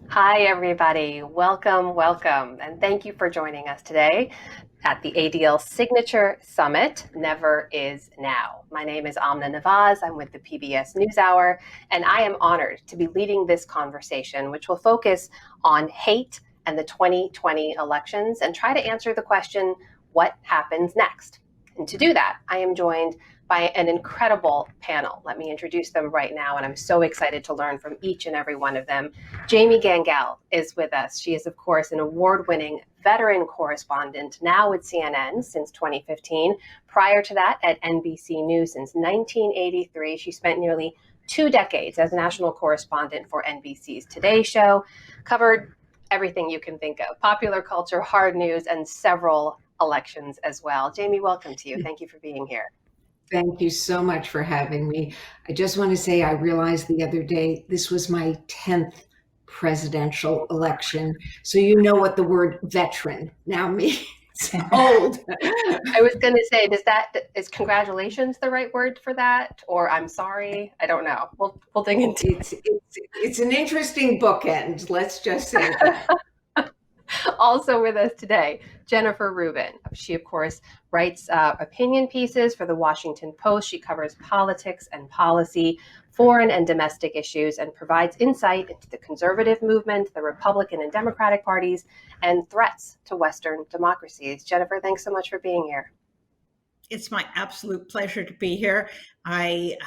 Hi, everybody. Welcome, welcome. And thank you for joining us today at the ADL Signature Summit, Never Is Now. My name is Amna Nawaz. I'm with the PBS NewsHour, and I am honored to be leading this conversation, which will focus on hate and the 2020 elections and try to answer the question, what happens next? And to do that, I am joined by an incredible panel. Let me introduce them right now, and I'm so excited to learn from each and every one of them. Jamie Gangel is with us. She is, of course, an award-winning veteran correspondent, now with CNN since 2015. Prior to that, at NBC News since 1983. She spent nearly 2 decades as national correspondent for NBC's Today Show, covered everything you can think of, popular culture, hard news, and several elections as well. Jamie, welcome to you. Thank you for being here. Thank you so much for having me. I just want to say I realized the other day this was my 10th presidential election. So you know what the word veteran now means. Old. I was going to say, is congratulations the right word for that? Or I'm sorry? I don't know. We'll dig into it. It's an interesting bookend, let's just say that. Also with us today, Jennifer Rubin. She, of course, writes opinion pieces for the Washington Post. She covers politics and policy, foreign and domestic issues, and provides insight into the conservative movement, the Republican and Democratic parties, and threats to Western democracies. Jennifer, thanks so much for being here. It's my absolute pleasure to be here. I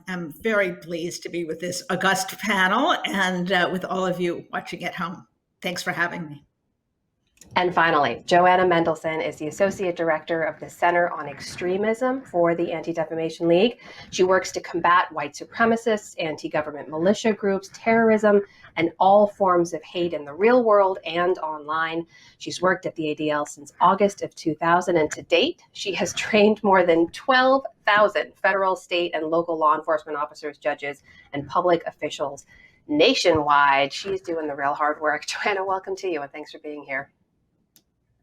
am very pleased to be with this august panel and with all of you watching at home. Thanks for having me. And finally, Joanna Mendelson is the Associate Director of the Center on Extremism for the Anti-Defamation League. She works to combat white supremacists, anti-government militia groups, terrorism, and all forms of hate in the real world and online. She's worked at the ADL since August of 2000, and to date, she has trained more than 12,000 federal, state, and local law enforcement officers, judges, and public officials nationwide. She's doing the real hard work. Joanna, welcome to you, and thanks for being here.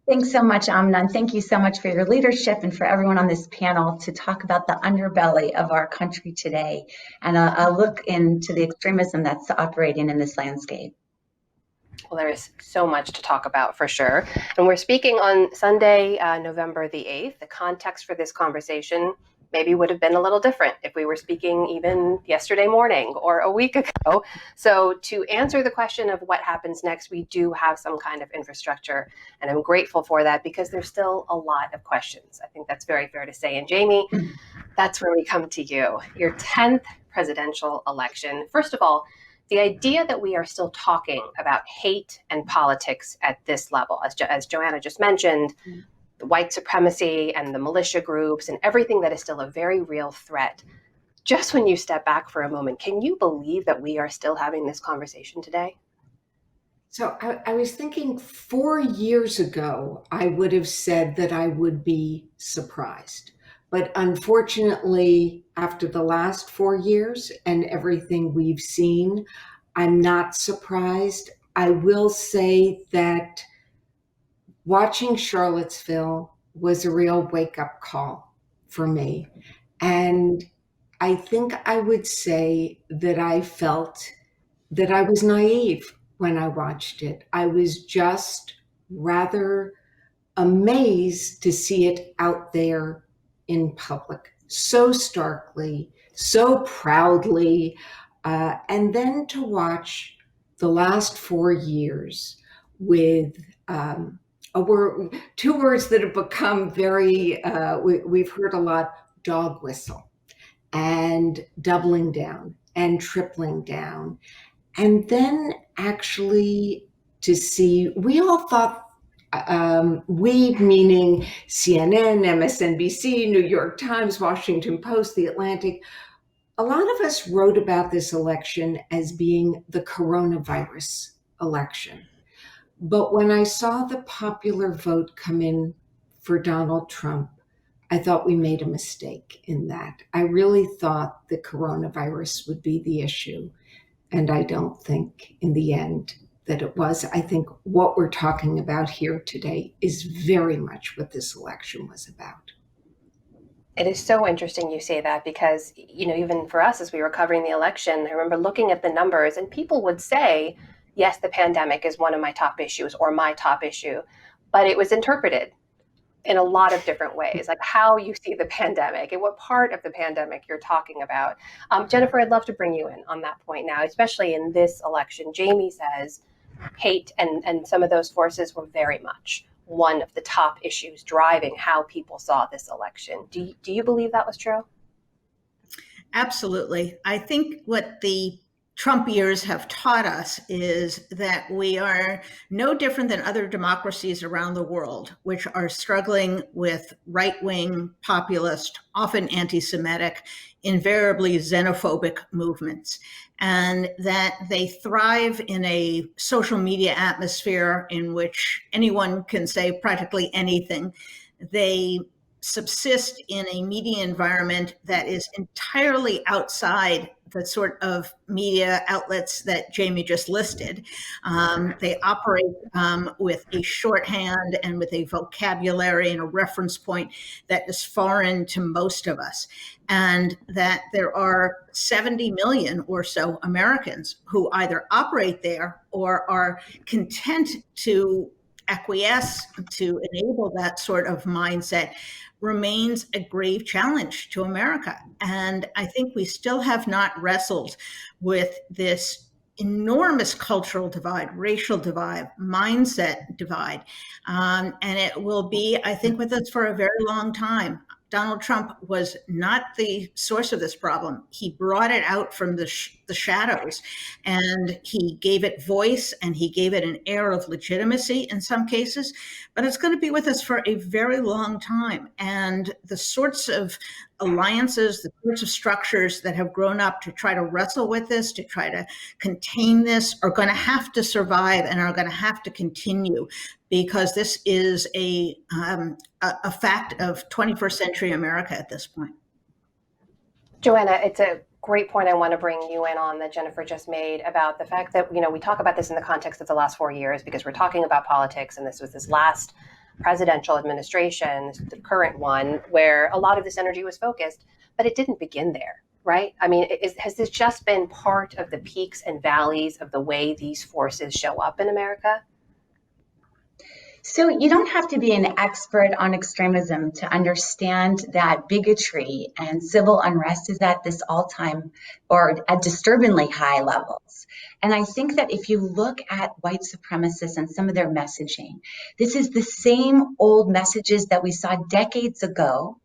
Thanks so much, Amna, and thank you so much for your leadership and for everyone on this panel to talk about the underbelly of our country today and a look into the extremism that's operating in this landscape. Well, there is so much to talk about for sure. And we're speaking on Sunday, November the 8th. The context for this conversation maybe would have been a little different if we were speaking even yesterday morning or a week ago. So to answer the question of what happens next, we do have some kind of infrastructure. And I'm grateful for that because there's still a lot of questions. I think that's very fair to say. And Jamie, that's where we come to you. Your 10th presidential election. First of all, the idea that we are still talking about hate and politics at this level, as Joanna just mentioned, the white supremacy and the militia groups and everything that is still a very real threat. Just when you step back for a moment, can you believe that we are still having this conversation today? So I was thinking 4 years ago, I would have said that I would be surprised. But unfortunately, after the last 4 years and everything we've seen, I'm not surprised. I will say that watching Charlottesville was a real wake-up call for me. And I think I would say that I felt that I was naive when I watched it. I was just rather amazed to see it out there in public so starkly, so proudly, and then to watch the last 4 years with two words that have become very, we've heard a lot, dog whistle, and doubling down and tripling down. And then actually to see, we all thought, we meaning CNN, MSNBC, New York Times, Washington Post, The Atlantic, a lot of us wrote about this election as being the coronavirus election. But when I saw the popular vote come in for Donald Trump, I thought we made a mistake in that. I really thought the coronavirus would be the issue. And I don't think in the end that it was. I think what we're talking about here today is very much what this election was about. It is so interesting you say that because, even for us as we were covering the election, I remember looking at the numbers and people would say, yes, the pandemic is one of my top issues or my top issue, but it was interpreted in a lot of different ways, like how you see the pandemic and what part of the pandemic you're talking about. Jennifer, I'd love to bring you in on that point now, especially in this election. Jamie says hate and some of those forces were very much one of the top issues driving how people saw this election. Do you believe that was true? Absolutely. I think what the Trump years have taught us is that we are no different than other democracies around the world, which are struggling with right-wing, populist, often anti-Semitic, invariably xenophobic movements, and that they thrive in a social media atmosphere in which anyone can say practically anything. They subsist in a media environment that is entirely outside the sort of media outlets that Jamie just listed. They operate with a shorthand and with a vocabulary and a reference point that is foreign to most of us. And that there are 70 million or so Americans who either operate there or are content to acquiesce to enable that sort of mindset remains a grave challenge to America. And I think we still have not wrestled with this enormous cultural divide, racial divide, mindset divide. And it will be, I think, with us for a very long time. Donald Trump was not the source of this problem. He brought it out from the shadows, and he gave it voice, and he gave it an air of legitimacy in some cases, but it's going to be with us for a very long time. And the sorts of alliances, the sorts of structures that have grown up to try to wrestle with this, to try to contain this, are going to have to survive and are going to have to continue, because this is a fact of 21st century America at this point. Joanna, it's a great point I want to bring you in on that Jennifer just made about the fact that, we talk about this in the context of the last 4 years because we're talking about politics, and this was this last presidential administration, the current one, where a lot of this energy was focused, but it didn't begin there, right? I mean, has this just been part of the peaks and valleys of the way these forces show up in America? So you don't have to be an expert on extremism to understand that bigotry and civil unrest is at this all-time or at disturbingly high levels. And I think that if you look at white supremacists and some of their messaging, this is the same old messages that we saw decades ago,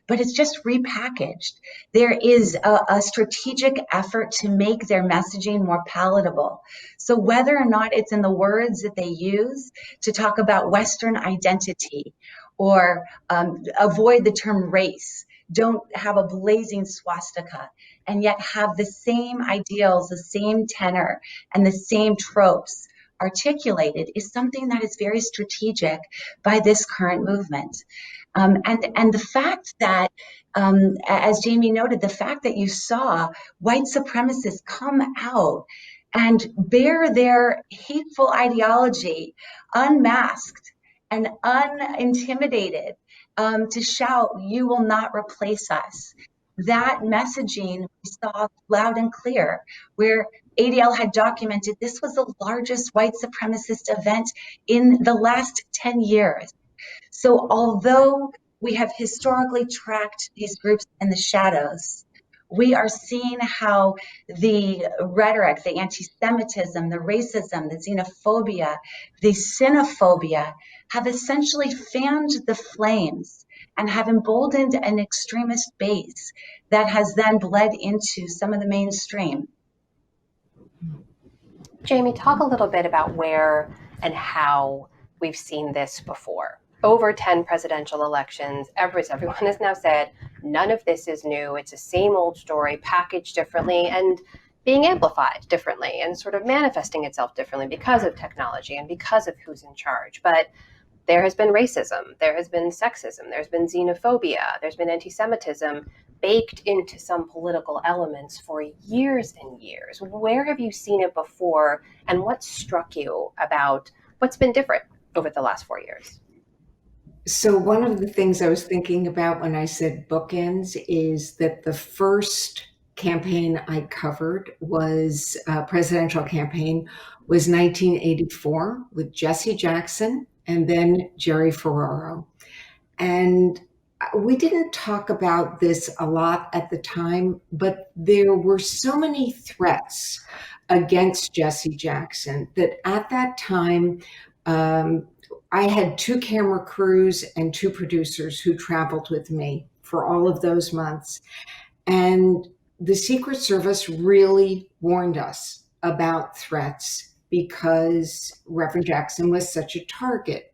but it's just repackaged. There is a strategic effort to make their messaging more palatable. So whether or not it's in the words that they use to talk about Western identity or avoid the term race, don't have a blazing swastika, and yet have the same ideals, the same tenor, and the same tropes articulated, is something that is very strategic by this current movement. And the fact that, as Jamie noted, the fact that you saw white supremacists come out and bear their hateful ideology unmasked and unintimidated, to shout, "You will not replace us." That messaging we saw loud and clear, where ADL had documented this was the largest white supremacist event in the last 10 years. So although we have historically tracked these groups in the shadows, we are seeing how the rhetoric, the anti-Semitism, the racism, the xenophobia, the xenophobia have essentially fanned the flames and have emboldened an extremist base that has then bled into some of the mainstream. Jamie, talk a little bit about where and how we've seen this before. Over 10 presidential elections, everyone has now said none of this is new. It's the same old story, packaged differently and being amplified differently and sort of manifesting itself differently because of technology and because of who's in charge. But there has been racism, there has been sexism, there's been xenophobia, there's been anti-Semitism baked into some political elements for years and years. Where have you seen it before, and what struck you about what's been different over the last 4 years? So one of the things I was thinking about when I said bookends is that the first campaign I covered was presidential campaign was 1984 with Jesse Jackson and then Jerry Ferraro. And we didn't talk about this a lot at the time, but there were so many threats against Jesse Jackson that at that time, I had 2 camera crews and 2 producers who traveled with me for all of those months. And the Secret Service really warned us about threats because Reverend Jackson was such a target.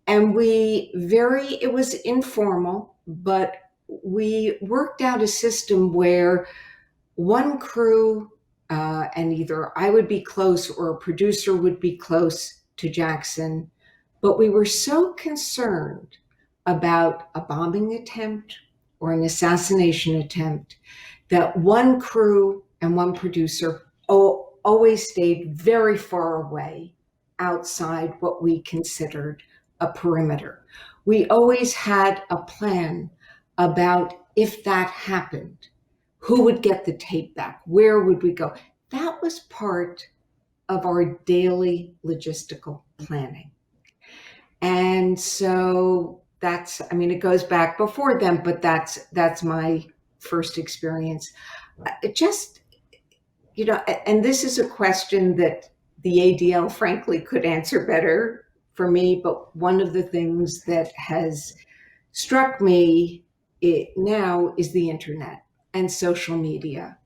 And it was informal, but we worked out a system where one crew, and either I would be close or a producer would be close to Jackson, but we were so concerned about a bombing attempt or an assassination attempt that one crew and one producer always stayed very far away outside what we considered a perimeter. We always had a plan about if that happened, who would get the tape back? Where would we go? That was part of our daily logistical planning. And so it goes back before then, but that's my first experience. And this is a question that the ADL frankly could answer better for me, but one of the things that has struck me now is the internet and social media.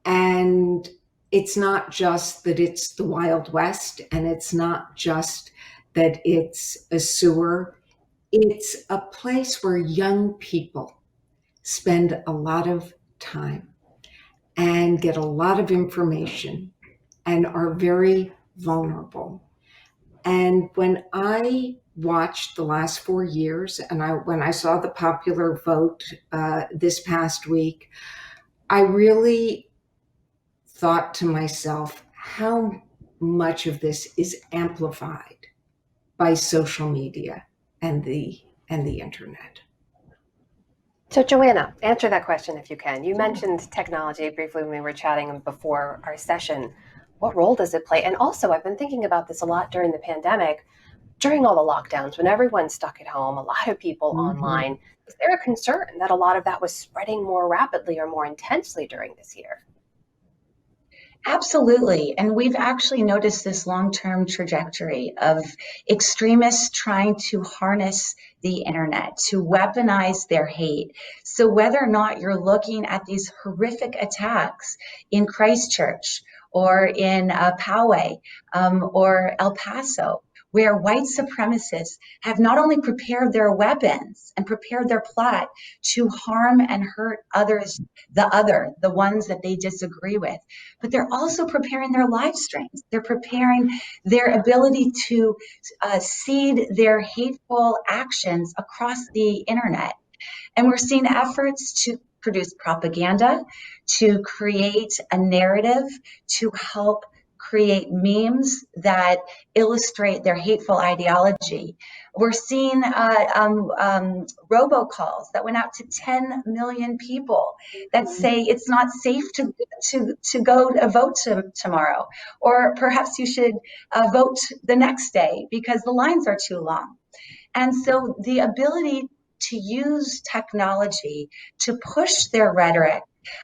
And it's not just that it's the Wild West, and it's not just that it's a sewer. It's a place where young people spend a lot of time and get a lot of information and are very vulnerable. And when I watched the last 4 years, and when I saw the popular vote this past week, I really thought to myself how much of this is amplified by social media and the internet. So Joanna, answer that question if you can. You mentioned technology briefly when we were chatting before our session. What role does it play? And also, I've been thinking about this a lot during the pandemic, during all the lockdowns, when everyone's stuck at home, a lot of people online. Is there a concern that a lot of that was spreading more rapidly or more intensely during this year? Absolutely. And we've actually noticed this long-term trajectory of extremists trying to harness the internet, to weaponize their hate. So whether or not you're looking at these horrific attacks in Christchurch or in Poway or El Paso, where white supremacists have not only prepared their weapons and prepared their plot to harm and hurt others, the ones that they disagree with, but they're also preparing their live streams. They're preparing their ability to seed their hateful actions across the internet. And we're seeing efforts to produce propaganda, to create a narrative, to help create memes that illustrate their hateful ideology. We're seeing robocalls that went out to 10 million people that say it's not safe to go vote tomorrow, or perhaps you should vote the next day because the lines are too long. And so the ability to use technology to push their rhetoric,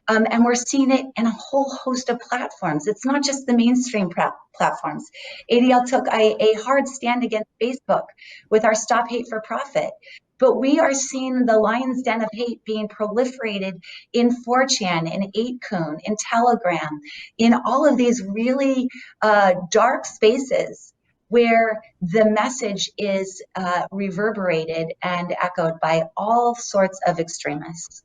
and we're seeing it in a whole host of platforms. It's not just the mainstream platforms. ADL took a hard stand against Facebook with our Stop Hate for Profit. But we are seeing the lion's den of hate being proliferated in 4chan, in 8kun, in Telegram, in all of these really dark spaces where the message is reverberated and echoed by all sorts of extremists.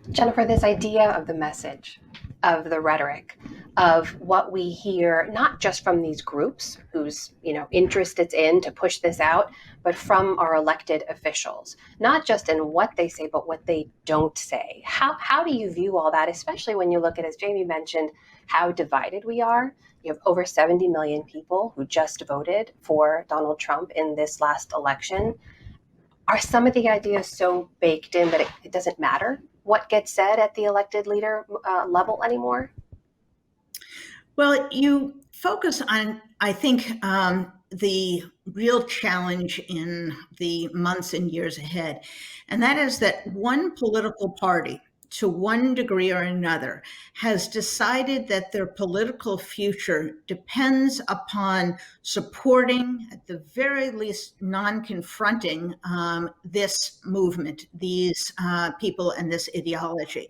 Jennifer, this idea of the message, of the rhetoric, of what we hear, not just from these groups whose interest it's in to push this out, but from our elected officials, not just in what they say, but what they don't say. How do you view all that, especially when you look at, as Jamie mentioned, how divided we are? You have over 70 million people who just voted for Donald Trump in this last election. Are some of the ideas so baked in that it doesn't matter what gets said at the elected leader level anymore? Well, you focus on, I think, the real challenge in the months and years ahead. And that is that one political party, to one degree or another, has decided that their political future depends upon supporting, at the very least, non-confronting this movement, these people, and this ideology.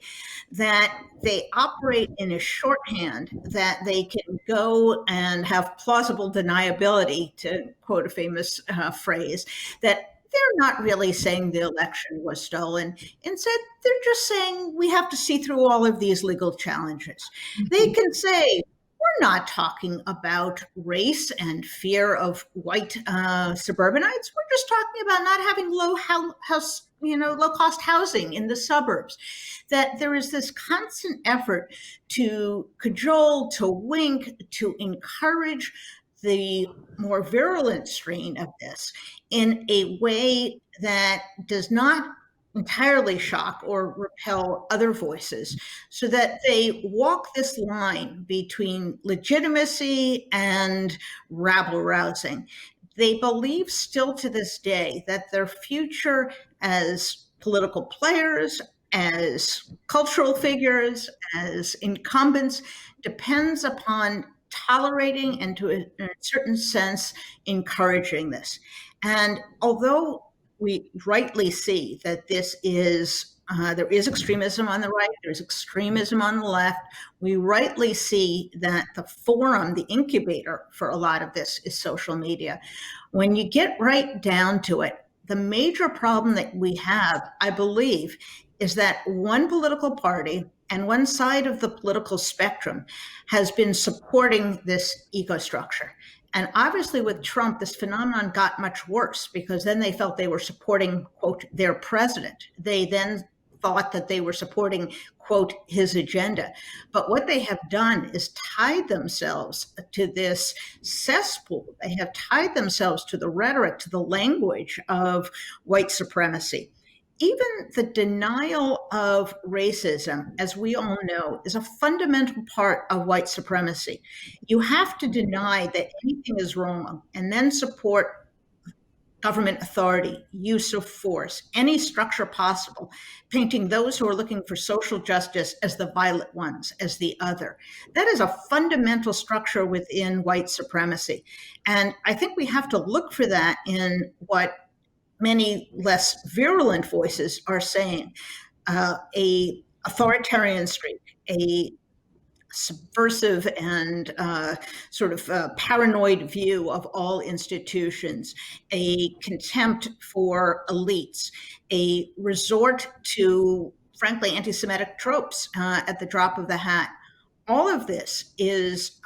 That they operate in a shorthand that they can go and have plausible deniability, to quote a famous phrase, that they're not really saying the election was stolen. Instead, they're just saying we have to see through all of these legal challenges. They can say, we're not talking about race and fear of white suburbanites. We're just talking about not having low cost housing in the suburbs. That there is this constant effort to cajole, to wink, to encourage the more virulent strain of this in a way that does not entirely shock or repel other voices, so that they walk this line between legitimacy and rabble rousing. They believe still to this day that their future as political players, as cultural figures, as incumbents, depends upon tolerating and, to a certain sense, encouraging this. And although we rightly see that this is there is extremism on the right, there's extremism on the left. We rightly see that the forum, the incubator for a lot of this, is social media. When you get right down to it, the major problem that we have, I believe, is that one political party and one side of the political spectrum has been supporting this ego structure. And obviously with Trump, this phenomenon got much worse, because then they felt they were supporting, quote, their president. They then thought that they were supporting, quote, his agenda. But what they have done is tied themselves to this cesspool. They have tied themselves to the rhetoric, to the language of white supremacy. Even the denial of racism, as we all know, is a fundamental part of white supremacy. You have to deny that anything is wrong and then support government authority, use of force, any structure possible, painting those who are looking for social justice as the violent ones, as the other. That is a fundamental structure within white supremacy. And I think we have to look for that in what many less virulent voices are saying. A authoritarian streak, a subversive and paranoid view of all institutions, a contempt for elites, a resort to, frankly, anti-Semitic tropes at the drop of the hat. All of this is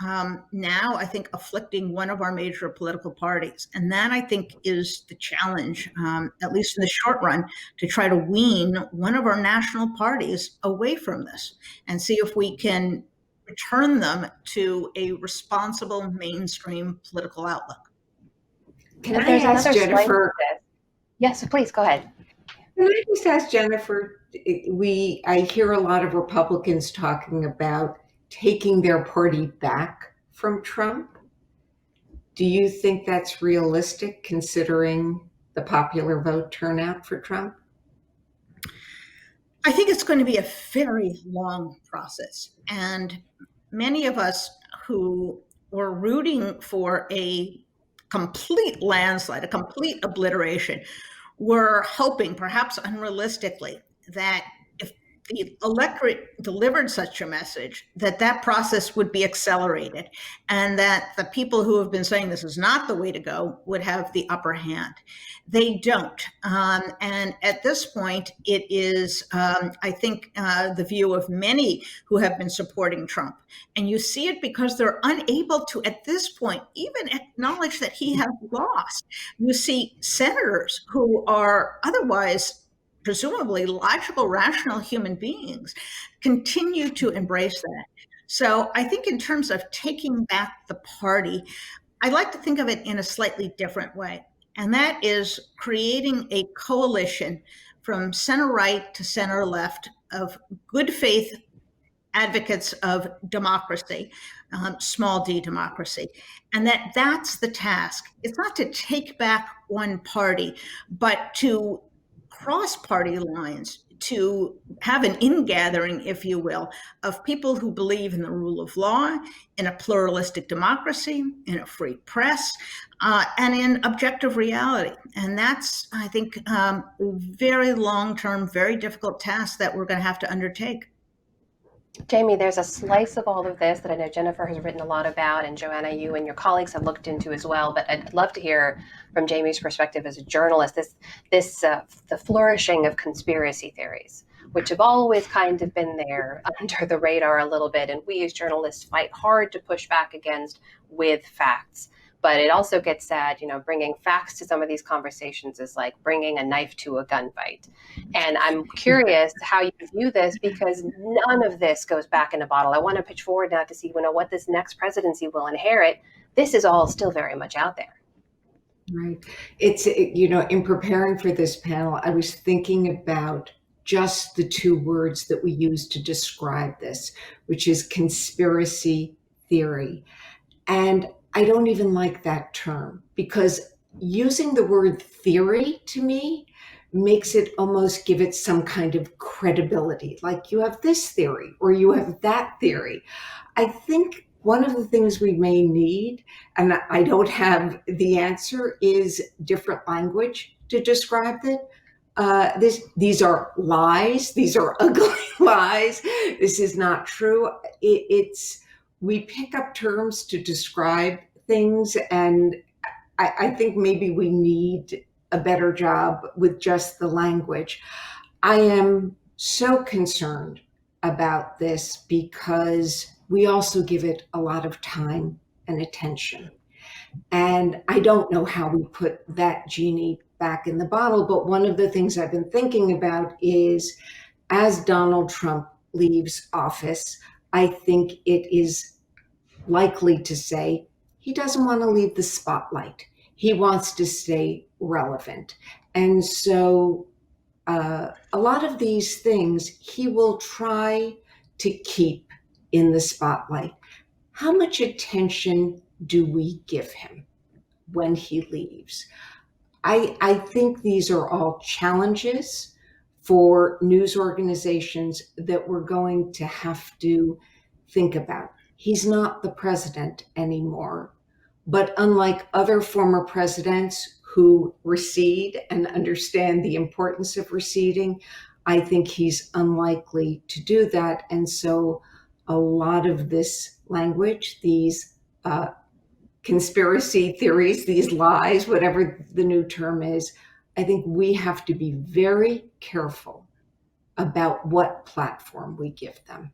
now, I think, afflicting one of our major political parties. And that, I think, is the challenge, at least in the short run, to try to wean one of our national parties away from this and see if we can return them to a responsible mainstream political outlook. Can I ask Jennifer? Yes, please go ahead. Can I just ask Jennifer? I hear a lot of Republicans talking about taking their party back from Trump. Do you think that's realistic, considering the popular vote turnout for Trump? I think it's going to be a very long process. And many of us who were rooting for a complete landslide, a complete obliteration, were hoping, perhaps unrealistically, that if the electorate delivered such a message, that process would be accelerated, and that the people who have been saying this is not the way to go would have the upper hand. They don't. And at this point, it is, I think, the view of many who have been supporting Trump. And you see it because they're unable to, at this point, even acknowledge that he has lost. You see senators who are otherwise presumably logical, rational human beings continue to embrace that. So I think in terms of taking back the party, I like to think of it in a slightly different way. And that is creating a coalition from center right to center left, of good faith advocates of democracy, small d democracy, and that's the task. It's not to take back one party, but to cross party lines, to have an ingathering, if you will, of people who believe in the rule of law, in a pluralistic democracy, in a free press, and in objective reality. And that's, I think, very long-term, very difficult task that we're going to have to undertake. Jamie, there's a slice of all of this that I know Jennifer has written a lot about, and Joanna, you and your colleagues have looked into as well. But I'd love to hear from Jamie's perspective as a journalist, the flourishing of conspiracy theories, which have always kind of been there under the radar a little bit, and we as journalists fight hard to push back against with facts. But it also gets sad, bringing facts to some of these conversations is like bringing a knife to a gunfight. And I'm curious how you view this, because none of this goes back in a bottle. I want to pitch forward now to see, what this next presidency will inherit. This is all still very much out there. Right. It's, in preparing for this panel, I was thinking about just the two words that we use to describe this, which is conspiracy theory. And I don't even like that term, because using the word theory to me makes it almost give it some kind of credibility, like you have this theory or you have that theory. I think one of the things we may need, and I don't have the answer, is different language to describe it. These are lies. These are ugly lies. This is not true. We pick up terms to describe things, and I think maybe we need a better job with just the language. I am so concerned about this because we also give it a lot of time and attention. And I don't know how we put that genie back in the bottle, but one of the things I've been thinking about is, as Donald Trump leaves office, I think it is likely to say he doesn't want to leave the spotlight. He wants to stay relevant. And so a lot of these things he will try to keep in the spotlight. How much attention do we give him when he leaves? I think these are all challenges for news organizations that we're going to have to think about. He's not the president anymore, but unlike other former presidents who recede and understand the importance of receding, I think he's unlikely to do that. And so a lot of this language, these conspiracy theories, these lies, whatever the new term is, I think we have to be very careful about what platform we give them.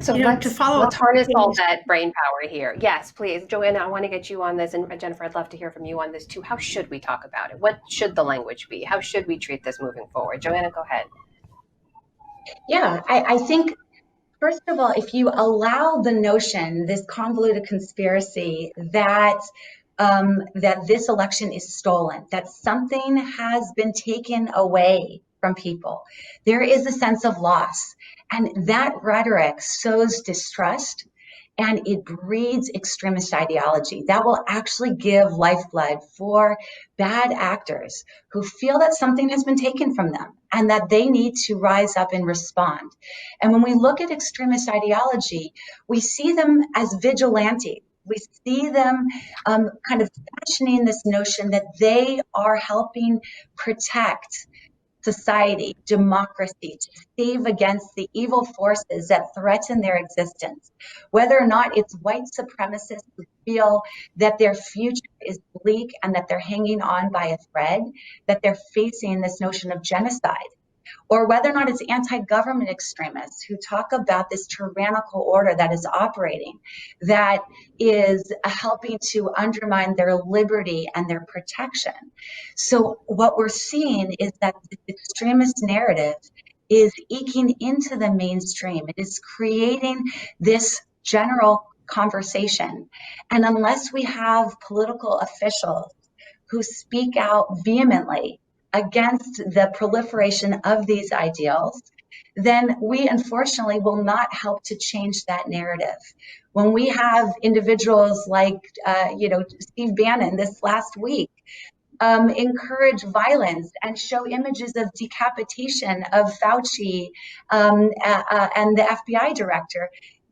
So let's harness all that brain power here. Yes, please. Joanna, I want to get you on this. And Jennifer, I'd love to hear from you on this too. How should we talk about it? What should the language be? How should we treat this moving forward? Joanna, go ahead. Yeah, I think, first of all, if you allow the notion, this convoluted conspiracy, that this election is stolen, that something has been taken away from people, there is a sense of loss. And that rhetoric sows distrust, and it breeds extremist ideology that will actually give lifeblood for bad actors who feel that something has been taken from them and that they need to rise up and respond. And when we look at extremist ideology, we see them as vigilante. We see them kind of fashioning this notion that they are helping protect society, democracy, to save against the evil forces that threaten their existence. Whether or not it's white supremacists who feel that their future is bleak and that they're hanging on by a thread, that they're facing this notion of genocide, or whether or not it's anti-government extremists who talk about this tyrannical order that is operating, that is helping to undermine their liberty and their protection. So what we're seeing is that the extremist narrative is eking into the mainstream. It is creating this general conversation. And unless we have political officials who speak out vehemently against the proliferation of these ideals, then we unfortunately will not help to change that narrative. When we have individuals like, Steve Bannon this last week, encourage violence and show images of decapitation of Fauci and the FBI director,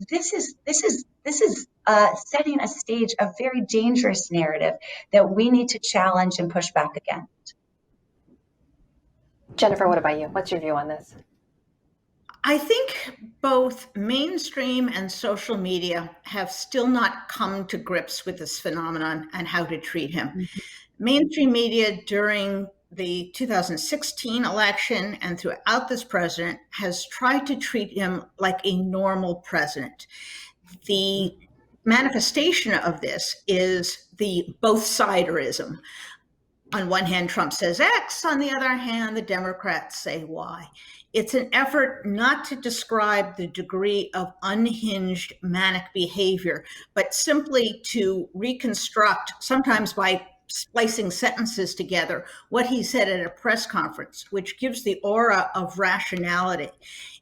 this is setting a stage, a very dangerous narrative that we need to challenge and push back against. Jennifer, what about you? What's your view on this? I think both mainstream and social media have still not come to grips with this phenomenon and how to treat him. Mm-hmm. Mainstream media during the 2016 election and throughout this president has tried to treat him like a normal president. The manifestation of this is the both-siderism. On one hand, Trump says X, on the other hand, the Democrats say Y. It's an effort not to describe the degree of unhinged manic behavior, but simply to reconstruct, sometimes by splicing sentences together, what he said at a press conference, which gives the aura of rationality.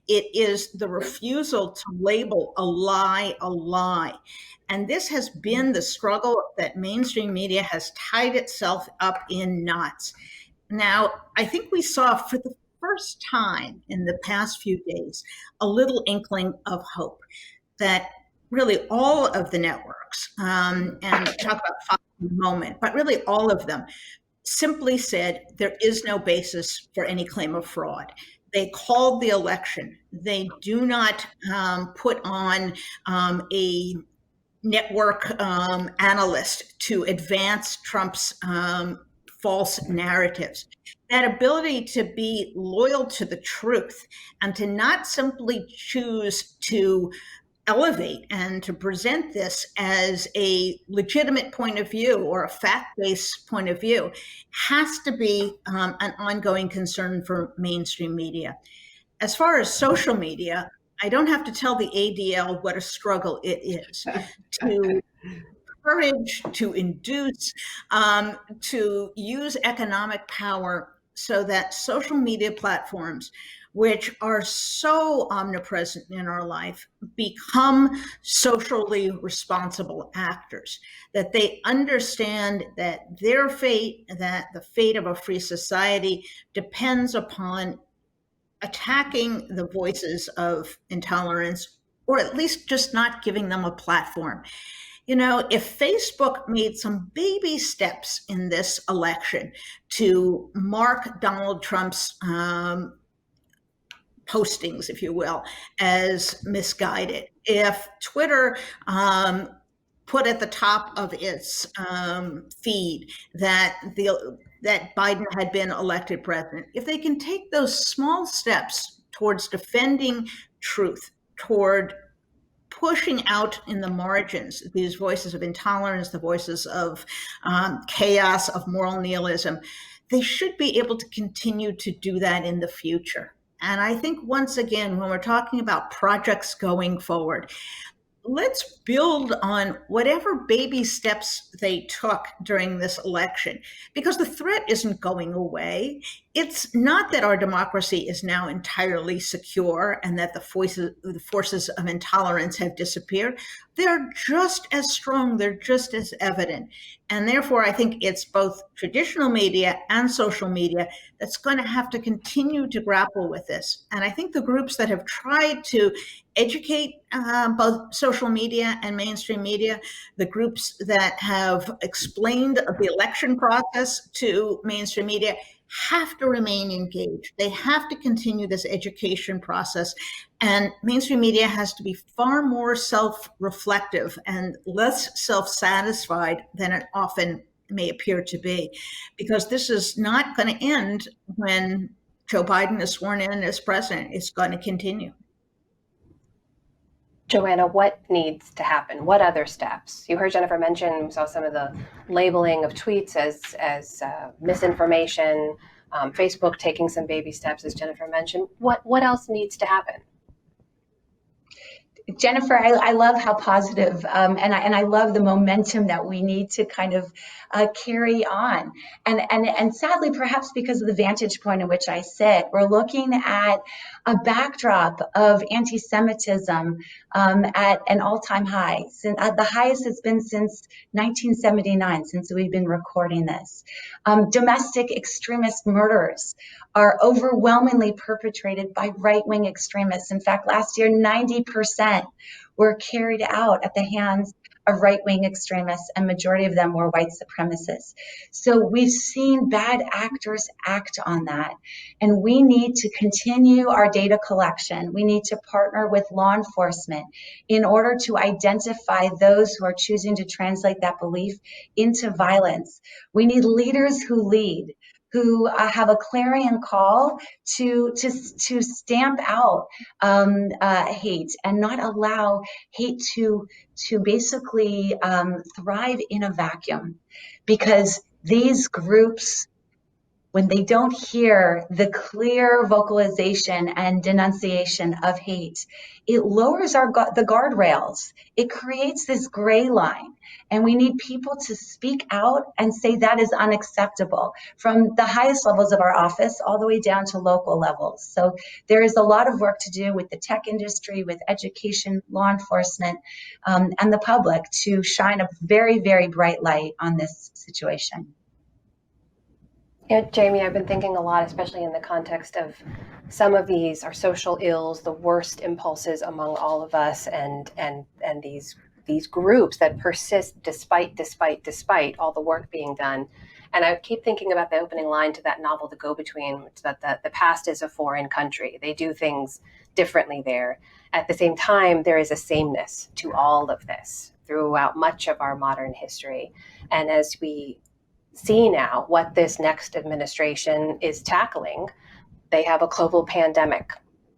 It is the refusal to label a lie a lie. And this has been the struggle that mainstream media has tied itself up in knots. Now, I think we saw for the first time in the past few days a little inkling of hope that really all of the networks, and talk about Fox in a moment, but really all of them simply said there is no basis for any claim of fraud. They called the election. They do not put on a network analyst to advance Trump's false narratives. That ability to be loyal to the truth and to not simply choose to elevate and to present this as a legitimate point of view or a fact-based point of view has to be an ongoing concern for mainstream media. As far as social media, I don't have to tell the ADL what a struggle it is to encourage, to induce, to use economic power so that social media platforms, which are so omnipresent in our life, become socially responsible actors, that they understand that their fate, that the fate of a free society depends upon attacking the voices of intolerance, or at least just not giving them a platform. You know, if Facebook made some baby steps in this election to mark Donald Trump's postings, if you will, as misguided, if Twitter put at the top of its feed that Biden had been elected president, if they can take those small steps towards defending truth, toward pushing out in the margins these voices of intolerance, the voices of chaos, of moral nihilism, they should be able to continue to do that in the future. And I think, once again, when we're talking about projects going forward, let's build on whatever baby steps they took during this election, because the threat isn't going away. It's not that our democracy is now entirely secure and that the forces of intolerance have disappeared. They're just as strong, they're just as evident. And therefore, I think it's both traditional media and social media that's going to have to continue to grapple with this. And I think the groups that have tried to educate both social media and mainstream media, the groups that have explained the election process to mainstream media, have to remain engaged. They have to continue this education process. And mainstream media has to be far more self-reflective and less self-satisfied than it often may appear to be, because this is not going to end when Joe Biden is sworn in as president. It's going to continue. Joanna, what needs to happen? What other steps? You heard Jennifer mention, we saw some of the labeling of tweets as misinformation, Facebook taking some baby steps, as Jennifer mentioned. What else needs to happen? Jennifer, I love how positive, and I love the momentum that we need to kind of carry on. And sadly, perhaps because of the vantage point in which I sit, we're looking at a backdrop of anti-Semitism at an all-time high. The highest it's been since 1979, since we've been recording this. Domestic extremist murders are overwhelmingly perpetrated by right-wing extremists. In fact, last year, 90% were carried out at the hands of right-wing extremists, and majority of them were white supremacists. So we've seen bad actors act on that, and we need to continue our data collection. We need to partner with law enforcement in order to identify those who are choosing to translate that belief into violence. We need leaders who lead, who have a clarion call to stamp out hate and not allow hate to basically thrive in a vacuum, because these groups, when they don't hear the clear vocalization and denunciation of hate, it lowers the guardrails. It creates this gray line. And we need people to speak out and say that is unacceptable, from the highest levels of our office all the way down to local levels. So there is a lot of work to do with the tech industry, with education, law enforcement, and the public to shine a very, very bright light on this situation. Yeah, Jamie, I've been thinking a lot, especially in the context of some of these are social ills, the worst impulses among all of us, and these groups that persist despite all the work being done. And I keep thinking about the opening line to that novel, The Go-Between, which is that the past is a foreign country. They do things differently there. At the same time, there is a sameness to all of this throughout much of our modern history. And as we see now what this next administration is tackling, they have a global pandemic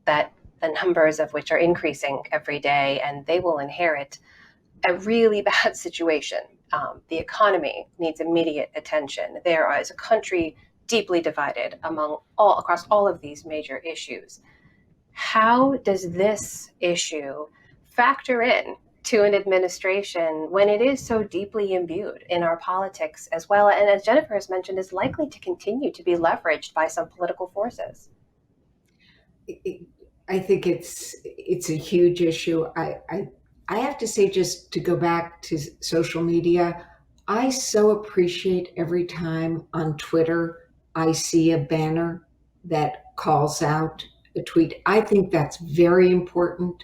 that the numbers of which are increasing every day, and they will inherit a really bad situation. The economy needs immediate attention. There is a country deeply divided across all of these major issues. How does this issue factor in to an administration when it is so deeply imbued in our politics as well, and as Jennifer has mentioned, is likely to continue to be leveraged by some political forces? I think it's a huge issue. I have to say, just to go back to social media, I so appreciate every time on Twitter I see a banner that calls out a tweet. I think that's very important.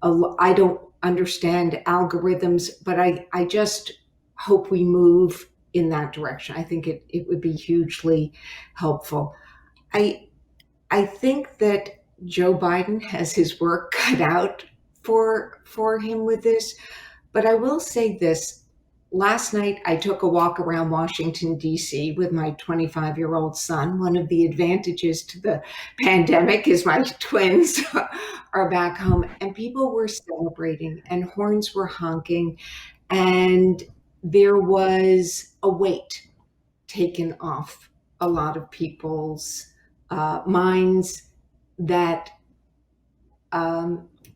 I don't understand algorithms, but I just hope we move in that direction. I think it would be hugely helpful. I think that Joe Biden has his work cut out for him with this, but I will say this. Last night, I took a walk around Washington, D.C. with my 25-year-old son. One of the advantages to the pandemic is my twins are back home, and people were celebrating and horns were honking, and there was a weight taken off a lot of people's minds that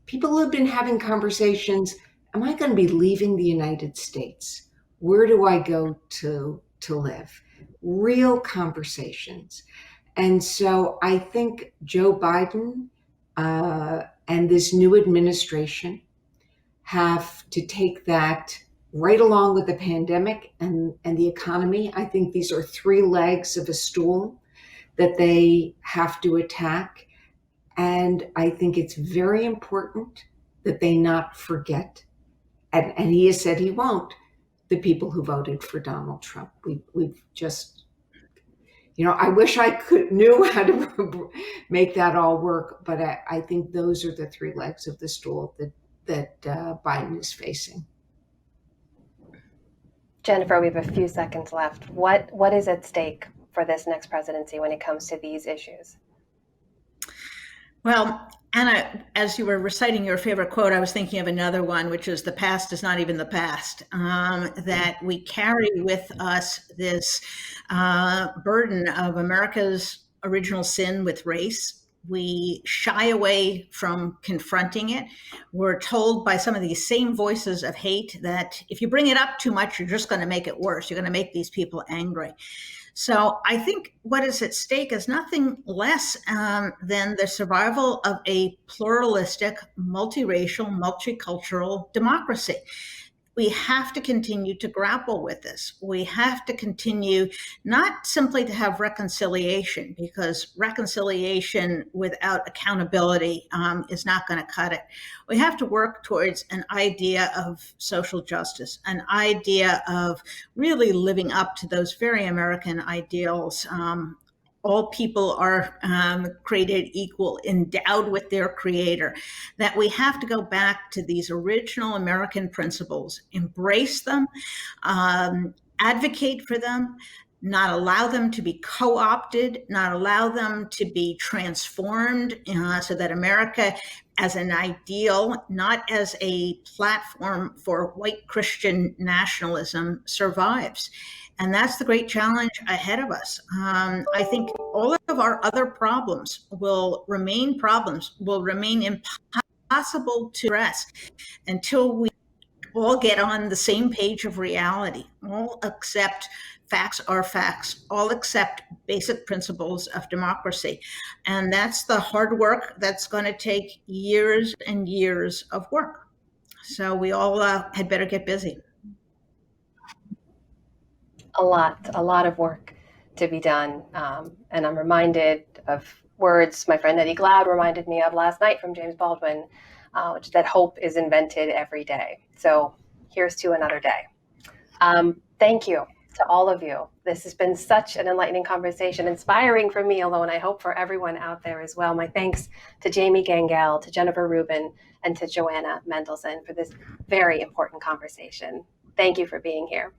people have been having conversations. Am I going to be leaving the United States? Where do I go to live? Real conversations. And so I think Joe Biden and this new administration have to take that right along with the pandemic and the economy. I think these are three legs of a stool that they have to attack. And I think it's very important that they not forget, and he has said he won't, the people who voted for Donald Trump. We've just, I wish I knew how to make that all work, but I think those are the three legs of the stool that Biden is facing. Jennifer, we have a few seconds left. What is at stake for this next presidency when it comes to these issues? Well, Anna, as you were reciting your favorite quote, I was thinking of another one, which is the past is not even the past, that we carry with us this burden of America's original sin with race, We shy away from confronting it. We're told by some of these same voices of hate that if you bring it up too much, you're just going to make it worse. You're going to make these people angry. So I think what is at stake is nothing less than the survival of a pluralistic, multiracial, multicultural democracy. We have to continue to grapple with this. We have to continue not simply to have reconciliation, because reconciliation without accountability is not going to cut it. We have to work towards an idea of social justice, an idea of really living up to those very American ideals. All people are created equal, endowed with their creator, that we have to go back to these original American principles, embrace them, advocate for them, not allow them to be co-opted, not allow them to be transformed so that America as an ideal, not as a platform for white Christian nationalism, survives. And that's the great challenge ahead of us. I think all of our other problems will remain impossible to address until we all get on the same page of reality, all accept facts are facts, all accept basic principles of democracy. And that's the hard work that's going to take years and years of work. So we all had better get busy. A lot of work to be done. And I'm reminded of words my friend Eddie Glaude reminded me of last night from James Baldwin, which is that hope is invented every day. So here's to another day. Thank you to all of you. This has been such an enlightening conversation, inspiring for me alone. I hope for everyone out there as well. My thanks to Jamie Gangel, to Jennifer Rubin, and to Joanna Mendelson for this very important conversation. Thank you for being here.